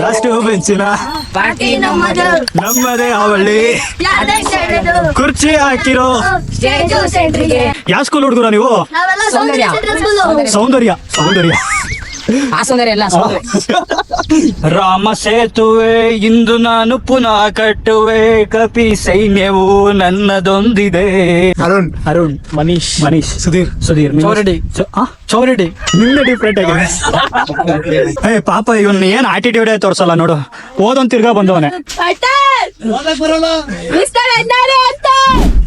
Last ಬೆಂಚಿನ party ನಮ್ಮದು ನಮ್ಮದೇ ಅವಳ್ಳಿ ಕುರ್ಚಿ ಹಾಕಿರೋ ಸ್ಟೇಜು ಸೆಂಟ್ರಿಗೆ ಯಾವ ಸ್ಕೂಲ್ ಹುಡುಗರ ನೀವು? ಸೌಂದರ್ಯ. ಸೌಂದರ್ಯ ಸೌಂದರ್ಯ ಆ ಸೌಂದರ್ಯ ಎಲ್ಲ ರಾಮ ಸೇತುವೆ ಇಂದು ನಾನು ಪುನಃ ಕಟ್ಟುವೆ ಕಪಿ ಸೈನ್ಯವು ನನ್ನದೊಂದಿದೆ. ಅರುಣ್ ಅರುಣ್, ಮನೀಶ್ ಸುಧೀರ್ ಚೌರಡಿ. ಚೌರಡಿ ನಿಮ್ದೆ ಡಿಫ್ರೆಂಟ್ ಆಗಿದೆ. ಏ ಪಾಪ ಇವನ್ ಏನ್ ಆಟಿಟ್ಯೂಡ್ ತೋರ್ಸಲ್ಲ ನೋಡು, ಓದೊಂದ್ ತಿರ್ಗಾ ಬಂದವನೆ.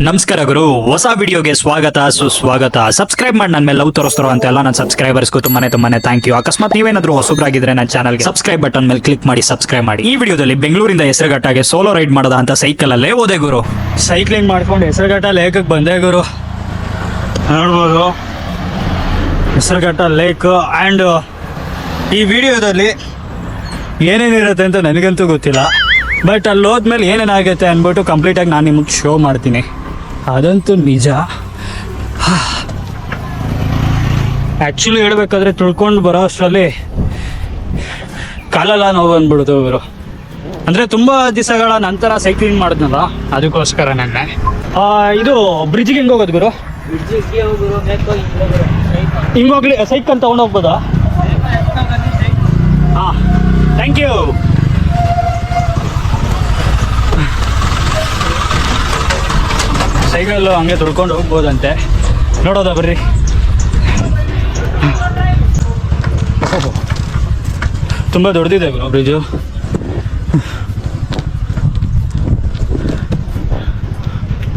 ನಮಸ್ಕಾರ ಗುರು, ಹೊಸ ವಿಡಿಯೋಗೆ ಸ್ವಾಗತ ಸುಸ್ವಾಗತ. ಸಬ್ಸ್ಕ್ರೈಬ್ ಮಾಡಿ ನನ್ನ ಮೇಲೆ ಲವ್ ತೋರಿಸ್ತಾರೋ ಅಂತೆಲ್ಲ ನನ್ನ ಸಬ್ಸ್ಕ್ರೈಬರ್ಸ್ಗೂ ತುಂಬಾನೇ ಥ್ಯಾಂಕ್ ಯು. ಅಕಸ್ಮಾತ್ ನೀವೇನಾದ್ರೂ ಹೊಸಬ್ರಾಗಿದ್ರೆ ನನ್ನ ಚಾನಲ್ಗೆ ಸಬ್ಸ್ಕ್ರೈಬ್ ಬಟನ್ ಮೇಲೆ ಕ್ಲಿಕ್ ಮಾಡಿ ಸಬ್ಸ್ಕ್ರೈಬ್ ಮಾಡಿ. ಈ ವಿಡಿಯೋದಲ್ಲಿ ಬೆಂಗಳೂರಿಂದ ಹೆಸರುಘಟ್ಟಗೆ ಸೋಲೋ ರೈಡ್ ಮಾಡದ ಅಂತ ಸೈಕಲ್ ಅಲ್ಲೇ ಹೋದೆ ಗುರು. ಸೈಕ್ಲಿಂಗ್ ಮಾಡ್ಕೊಂಡು ಹೆಸರುಘಟ್ಟ ಲೇಕಕ್ಕೆ ಬಂದೆ ಗುರು. ನೋಡ್ಬೋದು ಹೆಸರುಘಟ್ಟ ಲೇಕ್. ಆ್ಯಂಡ್ ಈ ವಿಡಿಯೋದಲ್ಲಿ ಏನೇನಿರುತ್ತೆ ಅಂತ ನನಗಂತೂ ಗೊತ್ತಿಲ್ಲ, ಬಟ್ ಅಲ್ಲಿ ಹೋದ್ಮೇಲೆ ಏನೇನಾಗುತ್ತೆ ಅಂದ್ಬಿಟ್ಟು ಕಂಪ್ಲೀಟಾಗಿ ನಾನು ನಿಮಗೆ ಶೋ ಮಾಡ್ತೀನಿ. ಅದಂತೂ ನಿಜ. ಆ್ಯಕ್ಚುಲಿ ಹೇಳ್ಬೇಕಾದ್ರೆ ತಿಳ್ಕೊಂಡು ಬರೋ ಅಷ್ಟರಲ್ಲಿ ಕಾಲೆಲ್ಲ ನೋವು ಬಂದ್ಬಿಡ್ತು ಗುರು. ಅಂದರೆ ತುಂಬ ದಿವಸಗಳ ನಂತರ ಸೈಕ್ಲಿಂಗ್ ಮಾಡಿದ್ನಲ್ಲ, ಅದಕ್ಕೋಸ್ಕರ ನೆನ್ನೆ. ಇದು ಬ್ರಿಡ್ಜಿಗೆ ಹೆಂಗೆ ಹೋಗೋದು ಗುರು? ಹಿಂಗೋಗ್ಲಿ ಸೈಕಲ್ ತೊಗೊಂಡೋಗ್ಬೋದಾ? ಹಾಂ, ಥ್ಯಾಂಕ್ ಯು. ಸೈಕಲ್ಲು ಹಂಗೆ ತುಳ್ಕೊಂಡು ಹೋಗ್ಬೋದಂತೆ, ನೋಡೋದಾ ಬರ್ರಿ. ತುಂಬ ದೊಡ್ಡದಿದೆ ಗುರು ಬ್ರಿಡ್ಜು.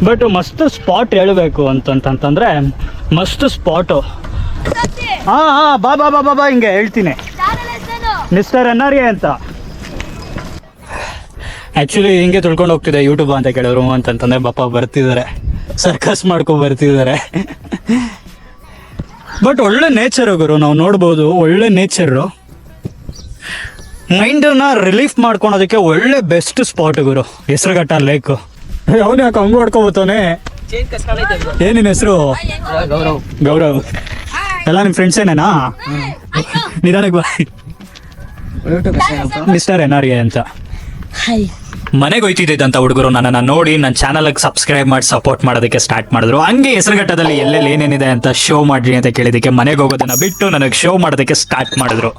ಬಟ್ ಮಸ್ತ್ ಸ್ಪಾಟ್ ಹೇಳಬೇಕು ಅಂತಂತಂದ್ರೆ ಮಸ್ತ್ ಸ್ಪಾಟು. ಹಾಂ ಹಾಂ, ಬಾ ಬಾ ಬಾ ಬಾ ಬಾ ಹಿಂಗೆ ಹೇಳ್ತೀನಿ. ಮಿಸ್ಟರ್ NRA ಅಂತ. ಆ್ಯಕ್ಚುಲಿ ಹಿಂಗೆ ತಿಳ್ಕೊಂಡು ಹೋಗ್ತಿದ್ದೆ ಯೂಟ್ಯೂಬ್ ಅಂತ ಕೇಳಿದ್ರು ಅಂತಂತಂದ್ರೆ ಪಾಪ ಬರ್ತಿದ್ದಾರೆ, ಸರ್ಕಸ್ ಮಾಡ್ಕೊ ಬರ್ತಿದ್ದಾರೆ. ಬಟ್ ಒಳ್ಳೆ ನೇಚರು ಗುರು, ನಾವು ನೋಡ್ಬೋದು ಒಳ್ಳೆ ನೇಚರು. ಮೈಂಡನ್ನ ರಿಲೀಫ್ ಮಾಡ್ಕೊಳೋದಕ್ಕೆ ಒಳ್ಳೆ ಬೆಸ್ಟ್ ಸ್ಪಾಟ್ ಗುರು ಹೆಸರುಘಟ್ಟ ಲೇಕು. ಅವನು ಯಾಕೆ ಹಂಗೆ ಹೊಡ್ಕೊಬೋತಾನೆ? ಏನಿನ ಹೆಸರು? ಗೌರವ್. ಎಲ್ಲ ನಿಮ್ಮ ಫ್ರೆಂಡ್ಸ್ ಏನೇನಾ? ನಿಧಾನಕ್ಕೆ ಬಾ. ಮಿಸ್ಟರ್ NRA ಅಂತ. ಮನೆಗೆ ಹೋಯ್ತಿದ್ದಂತ ಹುಡುಗರು ನನ್ನನ್ನು ನೋಡಿ ನನ್ನ ಚಾನಲ್ಗೆ ಸಬ್ಸ್ಕ್ರೈಬ್ ಮಾಡಿ ಸಪೋರ್ಟ್ ಮಾಡೋದಕ್ಕೆ ಸ್ಟಾರ್ಟ್ ಮಾಡಿದ್ರು. ಹಂಗೆ ಹೆಸರುಘಟ್ಟದಲ್ಲಿ ಎಲ್ಲೆಲ್ಲಿ ಏನೇನಿದೆ ಅಂತ ಶೋ ಮಾಡ್ರಿ ಅಂತ ಕೇಳಿದಕ್ಕೆ ಮನೆಗೆ ಹೋಗೋದನ್ನ ಬಿಟ್ಟು ನನಗೆ ಶೋ ಮಾಡೋದಕ್ಕೆ ಸ್ಟಾರ್ಟ್ ಮಾಡಿದ್ರು.